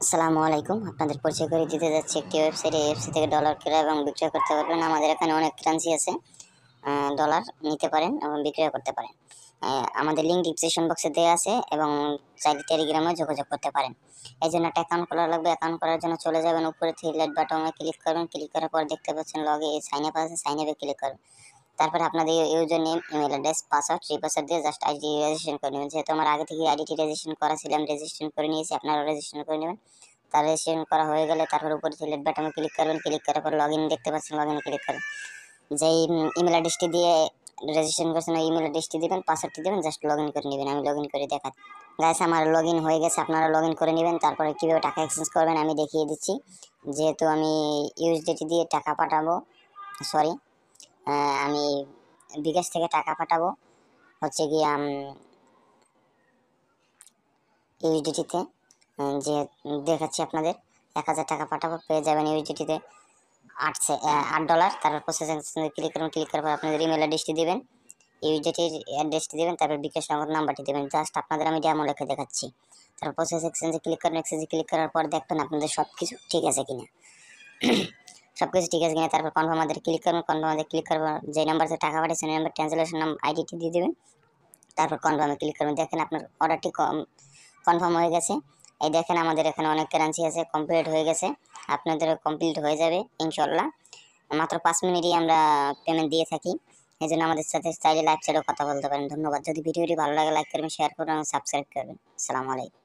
আসসালামু আলাইকুম। আপনাদের পরিচয় করে দিতে যাচ্ছি একটি ওয়েবসাইট। এই ওয়েবসাইট থেকে ডলার কেনা এবং বিক্রয় করতে পারবেন। আমাদের এখানে অনেক কারেন্সি আছে। ডলার নিতে পারেন এবং বিক্রয় করতে পারেন। আমাদের লিঙ্ক ডিসক্রিপশন বক্সে দেওয়া আছে এবং চাইলে টেলিগ্রামে যোগাযোগ করতে পারেন। এজন্য একটা অ্যাকাউন্ট খোলা লাগবে। অ্যাকাউন্ট করার জন্য চলে যাবেন উপরে থ্রি লাইট বাটনে ক্লিক করবেন। ক্লিক করার পর দেখতে পাচ্ছেন সাইন আপ আছে, সাইন আপে ক্লিক করবেন। তারপরে আপনাদের user name, email address, password, password দিয়ে জাস্ট আইডি রেজিস্ট্রেশন করে নেবেন। যেহেতু আমার আগে থেকে আইডিটি রেজিস্ট্রেশন করা ছিল, আমি রেজিস্ট্রেশন করে নিয়েছি, আপনারাও রেজিস্ট্রেশন করে নেবেন। তার রেজিস্ট্রেশন করা হয়ে গেলে তারপর উপরে সিলেক্ট বাটনে ক্লিক করবেন। ক্লিক করার পর লগইন দেখতে পাচ্ছেন, লগইনে ক্লিক করবেন। যেই ইমেল অ্যাড্রেসটি দিয়ে রেজিস্ট্রেশন করছেন ওই ইমেল অ্যাড্রেসটি দিবেন, পাসওয়ার্ডটি দিবেন, জাস্ট লগইন করে নেবেন। আমি লগইন করে দেখাচ্ছি। গাইস, আমার লগইন হয়ে গেছে, আপনারা লগইন করে নেবেন। তারপরে কীভাবে টাকা এক্সচেঞ্জ করবেন আমি দেখিয়ে দিচ্ছি। যেহেতু আমি ইউএসডিটি দিয়ে টাকা পাঠাবো, সরি, আমি বিকাশ থেকে টাকা পাঠাবো হচ্ছে গিয়ে ইউএসডিটিতে, যে দেখাচ্ছি আপনাদের। 1000 টাকা পাঠাবো, পেয়ে যাবেন ইউএসডিটিতে $8। তারপর প্রসেসিং ক্লিক করুন। ক্লিক করার পর আপনাদের ইমেল অ্যাড্রেসটি দিবেন, ইউএসডিটির অ্যাড্রেসটি দিবেন, তারপর বিকাশ নগদ নাম্বারটি দেবেন। জাস্ট আপনাদের আমি ডেমো লিখে দেখাচ্ছি। তারপর প্রসেস এক্সচেঞ্জে ক্লিক করুন। এক্সচেঞ্জে ক্লিক করার পর দেখবেন আপনাদের সব কিছু ঠিক আছে কিনা। সবকিছু ঠিক আছে কিনা তারপর কনফার্ম আমাদের ক্লিক করবেন। কনফার্ম আমাদের ক্লিক করার পর যে নাম্বারে টাকা পাঠিয়েছেন সেই নাম্বার ট্রান্সলেশন আইডিটি দিয়ে দেবেন। তারপর কনফার্মে ক্লিক করবেন। দেখেন আপনার অর্ডারটি কনফার্ম হয়ে গেছে। এই দেখেন আমাদের এখানে অনেক কারেন্সি আছে, কমপ্লিট হয়ে গেছে। আপনাদেরও কমপ্লিট হয়ে যাবে ইনশাল্লাহ। মাত্র 5 মিনিটই আমরা পেমেন্ট দিয়ে থাকি। এই জন্য আমাদের সাথে চাইলে লাইভ চ্যাটেও কথা বলতে পারেন। ধন্যবাদ। যদি ভিডিওটি ভালো লাগে লাইক করবেন, শেয়ার করবেন এবং সাবস্ক্রাইব করবেন। আসসালামু আলাইকুম।